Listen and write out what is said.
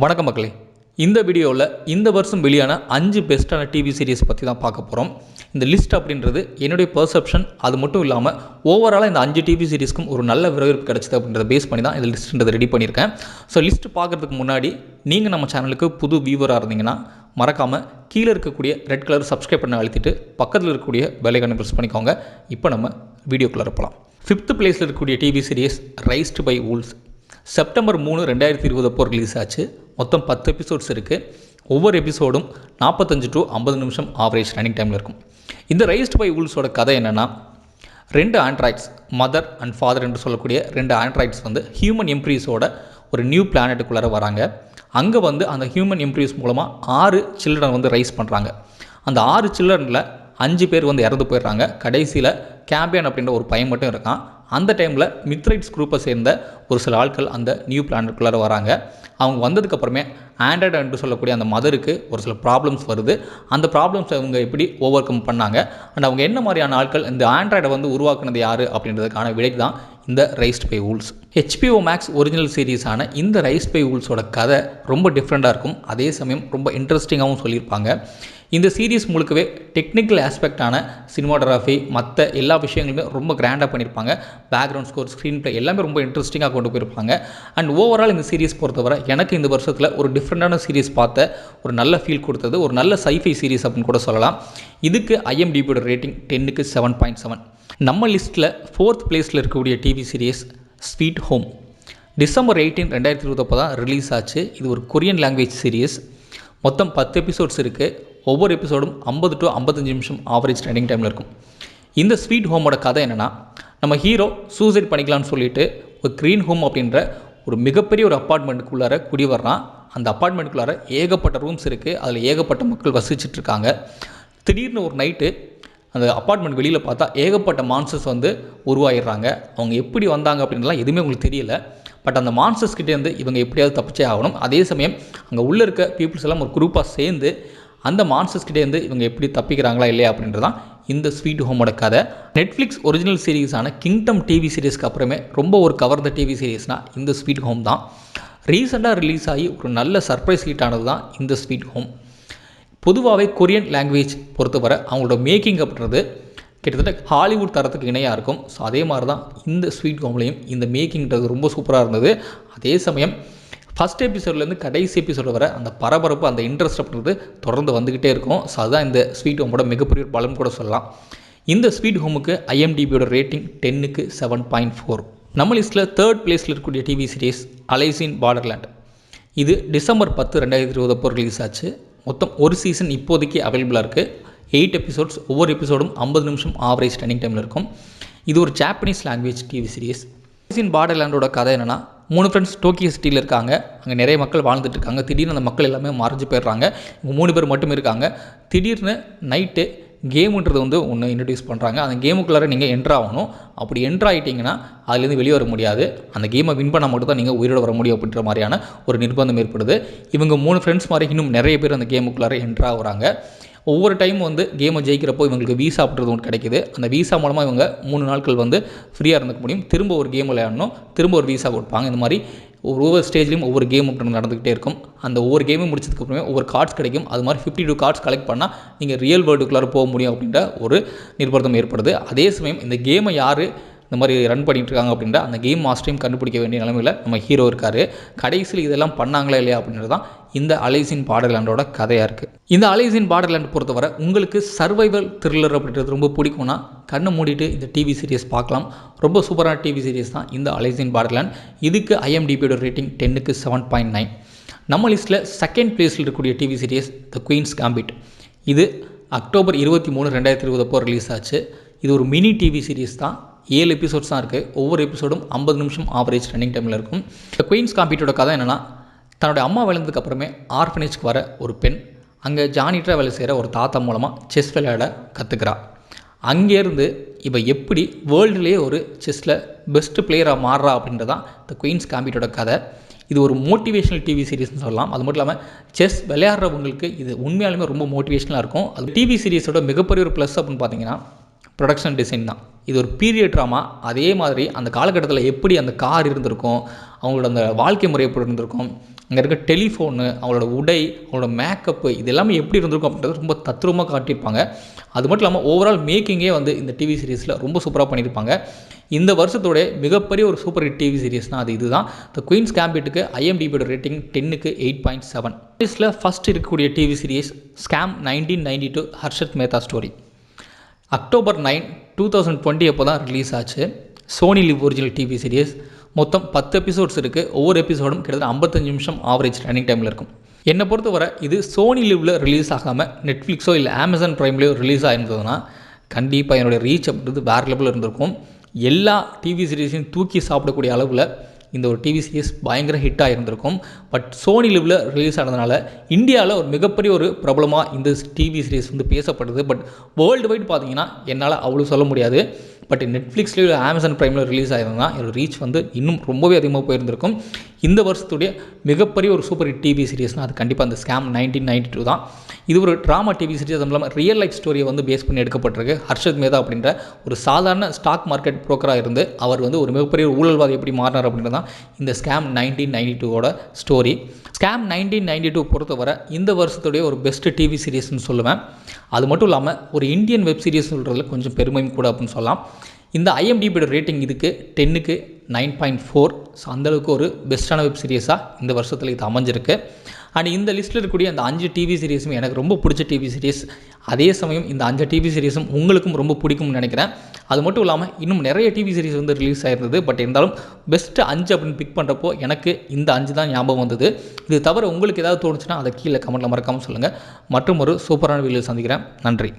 வணக்கம் மக்களே. இந்த வீடியோவில் இந்த வருஷம் வெளியான 5 பெஸ்ட்டான டிவி சீரிஸ் பற்றி தான் பார்க்க போகிறோம். இந்த லிஸ்ட் அப்படின்றது என்னுடைய பெர்செப்ஷன், அது மட்டும் இல்லாமல் ஓவராலாக இந்த 5 டிவி சீரிஸ்க்கும் ஒரு நல்ல வரவேற்பு கிடச்சிது அப்படின்றத பேஸ் பண்ணி தான் இந்த லிஸ்ட்டுன்றதை ரெடி பண்ணியிருக்கேன். ஸோ லிஸ்ட் பார்க்குறதுக்கு முன்னாடி நீங்கள் நம்ம சேனலுக்கு புது வியூவராக இருந்தீங்கன்னா மறக்காமல் கீழே இருக்கக்கூடிய ரெட் கலர் சப்ஸ்கிரைப் பண்ண அழுத்திட்டு பக்கத்தில் இருக்கக்கூடிய பெல் ஐகானை ப்ரெஸ் பண்ணிக்கோங்க. இப்போ நம்ம வீடியோக்குள்ளே இருப்பலாம். 5th பிளேஸில் இருக்கக்கூடிய டிவி சீரிஸ் ரைஸ்டு பை வூல்ஸ். செப்டம்பர் 3, 2020 அப்போ ரிலீஸ் ஆச்சு. மொத்தம் 10 எபிசோட்ஸ் இருக்குது. ஒவ்வொரு எபிசோடும் 45 to 50 நிமிஷம் ஆவரேஜ் ரன்னிங் டைமில் இருக்கும். இந்த ரைஸ்டு பை வூல்ஸோட கதை என்னென்னா, 2 ஆண்ட்ராய்ட்ஸ், மதர் அண்ட் ஃபாதர் என்று சொல்லக்கூடிய 2 ஆண்ட்ராய்ட்ஸ் ஹியூமன் எம்ப்ரீஸோட ஒரு நியூ பிளானட்டுக்குள்ளார வராங்க. அங்கே அந்த ஹியூமன் எம்ப்ரீஸ் மூலமாக 6 சில்ட்ரன் ரைஸ் பண்ணுறாங்க. அந்த 6 சில்ட்ரனில் 5 பேர் இறந்து போயிடுறாங்க. கடைசியில் கேம்பியன் அப்படின்ற ஒரு பையன் மட்டும் இருக்கான். அந்த டைமில் மித்ரைட்ஸ் குரூப்பை சேர்ந்த ஒரு சில ஆட்கள் அந்த நியூ பிளானட்டுக்குள்ளார வராங்க. அவங்க வந்ததுக்கப்புறமே ஆண்ட்ராய்டு என்று சொல்லக்கூடிய அந்த மதருக்கு ஒரு சில ப்ராப்ளம்ஸ் வருது. அந்த ப்ராப்ளம்ஸை அவங்க எப்படி ஓவர் கம் பண்ணாங்க, அண்ட் அவங்க என்ன மாதிரியான ஆட்கள் இந்த ஆண்ட்ராய்டை உருவாக்குனது யார் அப்படின்றதுக்கான விடை தான் இந்த Raised by Wolves. HBO Max original சீரீஸான இந்த ரைஸ்டு பை வூல்ஸோட கதை ரொம்ப டிஃப்ரெண்ட்டாக இருக்கும். அதே சமயம் ரொம்ப இன்ட்ரெஸ்டிங்காகவும் சொல்லியிருப்பாங்க. இந்த சீரீஸ் முழுக்கவே டெக்னிக்கல் ஆஸ்பெக்டான சினிமாட்டோகிராஃபி மற்ற எல்லா விஷயங்களுமே ரொம்ப கிராண்டாக பண்ணியிருப்பாங்க. பேக்ரவுண்ட் ஸ்கோர், ஸ்க்ரீன் ப்ளே எல்லாமே ரொம்ப இன்ட்ரெஸ்டிங்காக கொண்டு போயிருப்பாங்க. அண்ட் ஓவரால் இந்த சீரீஸ் பொறுத்தவரை எனக்கு இந்த வருஷத்தில் ஒரு டிஃப்ரெண்ட்டான சீரீஸ் பார்த்த ஒரு நல்ல ஃபீல் கொடுத்தது, ஒரு நல்ல சைஃபை சீரீஸ் அப்படின்னு கூட சொல்லலாம். இதுக்கு IMDbயோட ரேட்டிங் 10க்கு 7.7. நம்ம லிஸ்ட்டில் 4th பிளேஸில் இருக்கக்கூடிய TV series sweet home. December 18, 2020 தான் ரிலீஸ் ஆச்சு. இது ஒரு கொரியன் லாங்குவேஜ் சீரீஸ். மொத்தம் 10 எபிசோட்ஸ் இருக்குது. ஒவ்வொரு எபிசோடும் 50 to 55 நிமிஷம் ஆவரேஜ் ரன்னிங் டைமில் இருக்கும். இந்த ஸ்வீட் ஹோமோட கதை என்னென்னா, நம்ம ஹீரோ சூசைட் பண்ணிக்கலாம்னு சொல்லிட்டு ஒரு க்ரீன் ஹோம் அப்படின்ற ஒரு மிகப்பெரிய ஒரு அப்பார்ட்மெண்ட்டுக்குள்ளார குடி வர்றான். அந்த அப்பார்ட்மெண்ட்டுக்குள்ளார ஏகப்பட்ட ரூம்ஸ் இருக்குது. அதில் ஏகப்பட்ட மக்கள் வசிச்சுட்ருக்காங்க. திடீர்னு ஒரு நைட்டு அந்த அப்பார்ட்மெண்ட் வெளியில் பார்த்தா ஏகப்பட்ட மான்ஸ்டர்ஸ் உருவாகிடுறாங்க. அவங்க எப்படி வந்தாங்க அப்படின்லாம் எதுவுமே உங்களுக்கு தெரியல. பட் அந்த மான்ஸ்டர்ஸ் கிட்டேருந்து இவங்க எப்படியாவது தப்பிச்சே ஆகணும். அதே சமயம் அங்கே உள்ளே இருக்க பீப்புள்ஸ் எல்லாம் ஒரு குரூப்பாக சேர்ந்து அந்த மான்ஸ்டர்ஸ் கிட்டேருந்து இவங்க எப்படி தப்பிக்கிறாங்களா இல்லையா அப்படின்றதான் இந்த ஸ்வீட் ஹோமோட கதை. நெட்ஃப்ளிக்ஸ் ஒரிஜினல் சீரீஸான கிங்டம் டிவி சீரீஸ்க்கு அப்புறமே ரொம்ப ஒரு கவர்ந்த டிவி சீரீஸ்னால் இந்த ஸ்வீட் ஹோம் தான். ரீசெண்டாக ரிலீஸ் ஆகி ஒரு நல்ல சர்ப்ரைஸ் ஹிட் ஆனது தான் இந்த ஸ்வீட் ஹோம். பொதுவாகவே கொரியன் லாங்குவேஜ் பொறுத்தவரை அவங்களோட மேக்கிங் அப்படின்றது கிட்டத்தட்ட ஹாலிவுட் தரத்துக்கு இணையாக இருக்கும். ஸோ அதே மாதிரி தான் இந்த ஸ்வீட் ஹோம்லேயும் இந்த மேக்கிங்கிறது ரொம்ப சூப்பராக இருந்தது. அதே சமயம் ஃபஸ்ட் எபிசோட்லேருந்து கடைசி எபிசோடு வர அந்த பரபரப்பு, அந்த இன்ட்ரெஸ்ட் அப்படின்றது தொடர்ந்து வந்துக்கிட்டே இருக்கும். ஸோ அதுதான் இந்த ஸ்வீட் ஹோமோட மிகப்பெரிய பலம் கூட சொல்லலாம். இந்த ஸ்வீட் ஹோமுக்கு IMDbயோட ரேட்டிங் 10க்கு 7.4. நம்ம லிஸ்ட்டில் 3rd பிளேஸில் இருக்கக்கூடிய டிவி சீரீஸ் அலைஸ் இன் பார்டர்லேண்ட். இது டிசம்பர் 10, 2020 அப்போ ரிலீஸ் ஆச்சு. மொத்தம் ஒரு சீசன் இப்போதைக்கு அவைலபிளாக இருக்குது. 8 எபிசோட்ஸ். ஒவ்வொரு எபிசோடும் 50 நிமிஷம் ஆவரேஜ் ரன்னிங் டைமில் இருக்கும். இது ஒரு Japanese language TV series. Alice in பார்டர்லேண்டோட கதை என்னென்னா, 3 ஃப்ரெண்ட்ஸ் டோக்கியோ சிட்டியில் இருக்காங்க. அங்கே நிறைய மக்கள் வாழ்ந்துட்டு இருக்காங்க. திடீர்னு அந்த மக்கள் எல்லாமே மறைஞ்சு போயிடுறாங்க. இவங்க 3 பேர் மட்டும் இருக்காங்க. திடீர்னு நைட்டு கேமுன்றது ஒன்று இன்ட்ரடியூஸ் பண்ணுறாங்க. அந்த கேமுக்குள்ளார நீங்கள் என்ட்ரு ஆகணும். அப்படி என்ட்ரு ஆகிட்டிங்கன்னா அதுலேருந்து வெளியே வர முடியாது. அந்த கேமை வின் பண்ணால் மட்டும் தான் நீங்கள் உயிரோட வர முடியும் அப்படின்ற மாதிரியான ஒரு நிர்பந்தம் ஏற்படுது. இவங்க 3 ஃப்ரெண்ட்ஸ் மாதிரி இன்னும் நிறைய பேர் அந்த கேமுக்குள்ளார என்ட்ரு ஆகுறாங்க. ஒவ்வொரு டைம் கேமை ஜெயிக்கிறப்போ இவங்களுக்கு வீசா அப்படின்றது ஒன்று கிடைக்கிது. அந்த வீசா மூலமாக இவங்க 3 நாட்கள் ஃப்ரீயாக இருந்துக்க முடியும். திரும்ப ஒரு கேம் விளையாடணும், திரும்ப ஒரு வீசா கொடுப்பாங்க. இந்த மாதிரி ஒவ்வொரு ஸ்டேஜ்லேயும் ஒவ்வொரு கேம் அப்படின்னு நடந்துக்கிட்டே இருக்கும். அந்த ஒவ்வொரு கேமும் முடிச்சதுக்கப்புறமே ஒவ்வொரு கார்ட்ஸ் கிடைக்கும். அது மாதிரி 52 கார்ட்ஸ் கலெக்ட் பண்ணால் நீங்கள் ரியல் வேர்ல்டுக்குள்ளார போக முடியும் அப்படின்ற ஒரு நிர்பந்தம் ஏற்படுது. அதே சமயம் இந்த கேமை யார் இந்த மாதிரி ரன் பண்ணிகிட்டு இருக்காங்க அப்படின்ற அந்த கேம் மாஸ்டரையும் கண்டுபிடிக்க வேண்டிய நிலைமையில் நம்ம ஹீரோ இருக்கார். கடைசியில் இதெல்லாம் பண்ணாங்களா இல்லையா அப்படின்றது தான் இந்த அலைஸ் இன் பார்டர்லேண்டோட கதையாக இருக்குது. இந்த அலைஸ் இன் பார்டர்லேண்ட் பொறுத்தவரை உங்களுக்கு சர்வைவல் த்ரில்லர் அப்படின்றது ரொம்ப பிடிக்கும்னா கண்ணை மூடிட்டு இந்த டிவி சீரிஸ் பார்க்கலாம். ரொம்ப சூப்பரான டிவி சீரிஸ் தான் இந்த அலைஸ் இன் பார்டர்லேண்ட். இதுக்கு IMDbயோட ரேட்டிங் 10க்கு 7.9. நம்ம லிஸ்ட்டில் 2nd பிளேஸில் இருக்கக்கூடிய டிவி சீரிஸ் த குயின்ஸ் காம்பிட். இது அக்டோபர் 23, 2020 அப்போ ரிலீஸ் ஆச்சு. இது ஒரு மினி டிவி சீரிஸ் தான். 7 எபிசோட்ஸ் தான் இருக்குது. ஒவ்வொரு எபிசோடும் 50 நிமிஷம் ஆவரேஜ் ரன்னிங் டைமில் இருக்கும். இந்த குயின்ஸ் காம்பிட்டோட கதை என்னென்னா, தன்னுடைய அம்மா விழுந்ததுக்கு அப்புறமே ஆர்ஃபனேஜ்க்கு வர ஒரு பெண் அங்கே ஜானிட்டராக வேலை செய்கிற ஒரு தாத்தா மூலமாக செஸ் விளையாட கற்றுக்கிறா. அங்கேருந்து இவ எப்படி வேர்ல்டுலேயே ஒரு செஸ்ஸில் பெஸ்ட்டு பிளேயராக மாறுறா அப்படின்றதான் இந்த குயின்ஸ் காம்பிட்டோட கதை. இது ஒரு மோட்டிவேஷனல் டிவி சீரிஸ்னு சொல்லலாம். அது மட்டும் இல்லாமல் செஸ் விளையாடுறவங்களுக்கு இது உண்மையாலுமே ரொம்ப மோட்டிவேஷனாக இருக்கும். அது டிவி சீரிஸோட மிகப்பெரிய ஒரு ப்ளஸ் அப்படின்னு பார்த்தீங்கன்னா ப்ரொடக்ஷன் டிசைன் தான். இது ஒரு பீரியட் ட்ராமா. அதே மாதிரி அந்த காலகட்டத்தில் எப்படி அந்த கார் இருந்திருக்கும், அவங்களோட அந்த வாழ்க்கை முறை எப்படி இருந்திருக்கும், அங்கே இருக்க டெலிஃபோனு, அவங்களோட உடை, அவங்களோட மேக்கப்பு இது எல்லாமே எப்படி இருந்திருக்கும் அப்படின்றது ரொம்ப தத்ரூபமாக காட்டியிருப்பாங்க. அது மட்டும் இல்லாமல் ஓவரால் மேக்கிங்கே வந்து இந்த டிவி சீரிஸில் ரொம்ப சூப்பராக பண்ணியிருப்பாங்க. இந்த வருஷத்தோடைய மிகப்பெரிய ஒரு சூப்பர் ஹிட் டிவி சீரிஸ்னால் அது இதுதான். த குயின்ஸ் கேம்பிட்டுக்கு ஐஎம்டிபியோட ரேட்டிங் 10க்கு 8.7. சீரிஸில் ஃபஸ்ட் இருக்கக்கூடிய TV series scam 1992 Harshad Mehta story. October 9, 2020 அப்போ தான் ரிலீஸ் ஆச்சு. Sony Liv original TV series. மொத்தம் 10 எபிசோட்ஸ் இருக்குது. ஒவ்வொரு எபிசோடும் கிட்டத்தட்ட 55 நிமிஷம் ஆவரேஜ் ரன்னிங் டைமில் இருக்கும். என்னை பொறுத்தவரை இது சோனி லிவ்வில் ரிலீஸ் ஆகாமல் நெட்ஃப்ளிக்ஸோ இல்லை அமேசான் ப்ரைம்லேயோ ரிலீஸ் ஆகிருந்ததுன்னா கண்டிப்பாக என்னோடய ரீச் அப்படின்றது வேறு லெவலில் இருந்திருக்கும். எல்லா டிவி சீரிஸையும் தூக்கி சாப்பிடக்கூடிய அளவில் இந்த ஒரு டிவி சீரிஸ் பயங்கர ஹிட்டாக இருந்திருக்கும். பட் சோனி லிவ்வில் ரிலீஸ் ஆனதுனால இந்தியாவில் ஒரு மிகப்பெரிய ஒரு பிரபலமாக இந்த டிவி சீரிஸ் வந்து பேசப்படுது. பட் வேர்ல்டு வைட் பார்த்தீங்கன்னா என்னால் அவ்வளோ சொல்ல முடியாது. பட் நெட்ஃப்ளிக்ஸ்லேயும் இல்லை அமேசான் ப்ரைமில் ரிலீஸ் ஆகிருந்தா என்னோட ரீச் வந்து இன்னும் ரொம்பவே அதிகமாக போயிருந்திருக்கும். இந்த வருஷத்துடைய மிகப்பெரிய ஒரு சூப்பர் ஹிட் டிவி சீரிஸ்னால் அது கண்டிப்பாக அந்த ஸ்கேம் 1992 தான். இது ஒரு ட்ராமா டிவி சீரிஸ். அதுவும் இல்லாமல் ரியல் லைஃப் ஸ்டோரியை வந்து பேஸ் பண்ணி எடுக்கப்பட்டிருக்கு. ஹர்ஷத் மேத்தா அப்படின்ற ஒரு சாதாரண ஸ்டாக் மார்க்கெட் புரோக்கராக இருந்து அவர் வந்து ஒரு மிகப்பெரிய ஊழல்வாதி எப்படி மாறினார் அப்படின்றது தான் இந்த ஸ்கேம் 1992ஓட ஸ்டோரி. ஸ்கேம் 1992 பொறுத்தவரை இந்த வருஷத்துடைய ஒரு பெஸ்ட் டிவி சீரிஸ்னு சொல்லுவேன். அது மட்டும் இல்லாமல் ஒரு இந்தியன் வெப் சீரிஸ் சொல்கிறதுல கொஞ்சம் பெருமையும் கூட அப்படின்னு சொல்லலாம். இந்த ஐஎம்டிபியோட ரேட்டிங் இதுக்கு 10க்கு 9.4. ஸோ அந்தளவுக்கு ஒரு பெஸ்ட்டான வெப் சீரிஸாக இந்த வருஷத்தில் இது அமைஞ்சிருக்கு. அண்ட் இந்த லிஸ்ட்டில் இருக்கக்கூடிய அந்த 5 டிவி சீரிஸும் எனக்கு ரொம்ப பிடிச்ச டிவி சீரிஸ். அதே சமயம் இந்த 5 டிவி சீரிஸும் உங்களுக்கும் ரொம்ப பிடிக்கும்னு நினைக்கிறேன். அது மட்டும் இல்லாமல் இன்னும் நிறைய டிவி சீரிஸ் வந்து ரிலீஸ் ஆகிருந்தது. பட் இருந்தாலும் பெஸ்ட்டு 5 அப்படின்னு பிக் பண்ணுறப்போ எனக்கு இந்த 5 தான் ஞாபகம் வந்தது. இது தவிர உங்களுக்கு ஏதாவது தோணுச்சுன்னா அதை கீழே கமெண்ட்டில் மறக்காமல் சொல்லுங்கள். மற்றும் ஒரு சூப்பரான வீடியோ சந்திக்கிறேன். நன்றி.